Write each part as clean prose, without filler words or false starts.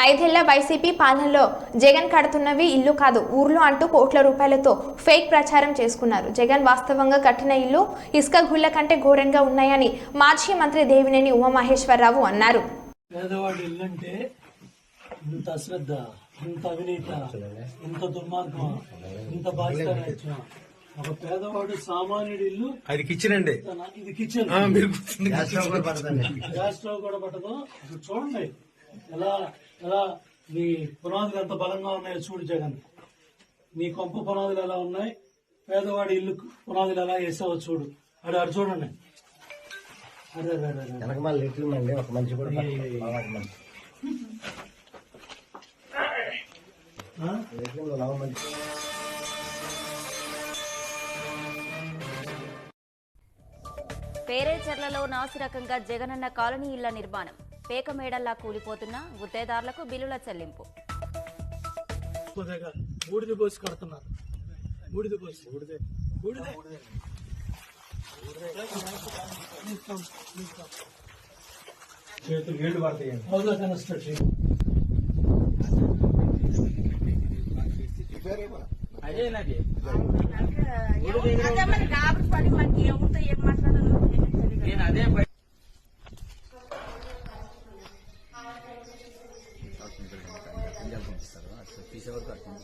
ఐదేళ్ల వైసీపీ పాలనలో జగన్ కడుతున్నవి ఇల్లు కాదు ఊర్లు అంటూ కోట్ల రూపాయలతో ఫేక్ ప్రచారం చేసుకున్నారు. జగన్ వాస్తవంగా కట్టిన ఇల్లు ఇసుక గుళ్ల కంటే ఘోరంగా ఉన్నాయని మాజీ మంత్రి దేవినేని ఉమామహేశ్వరరావు అన్నారు. పేదవాడి ఇల్లంటే ఇంత అశ్రద్ధ, ఇంత అవినీత, ఇంత దుర్మార్గం, ఇంత బాధ్యత. ఒక పేదవాడు సామాన్యుడి ఇల్లు అది కిచెన్ అండి, ఇది కిచెన్, గ్యాస్ స్టవ్ కూడా పట్టదు. చూడండి ఎలా ఎలా నీ పునాదులు ఎంత బలంగా ఉన్నాయో చూడు జగన్. నీ కొంప పునాదులు ఎలా ఉన్నాయి, పేదవాడి ఇల్లు పునాదులు ఎలా వేసావో చూడు. అడు చూడండి. ఒక మంచి కూడా పేరేచర్లలో నాసిరకంగా జగనన్న కాలనీ ఇళ్ల నిర్మాణం. పేకమేడల్లా కూలిపోతున్న గుత్తేదారులకు బిల్లుల చెల్లింపు. బూడిద పోసి కడుతున్నారు. బూడిద పోసి ఏళ్ళు పడతాయి. కన్స్ట్రక్షన్ అదేనది నేను అదే తీసేవరకు అర్థం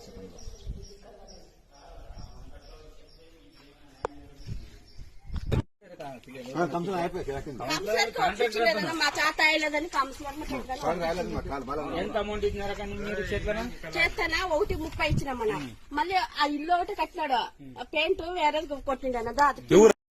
ఎంత అమౌంట్ ఇచ్చినారా? కానీ మీరు చేస్తానా 1.30 ఇచ్చినామన్నా. మళ్ళీ ఆ ఇల్లు ఒకటి కట్టినాడు, పెయింట్ వేరే కొట్టిండ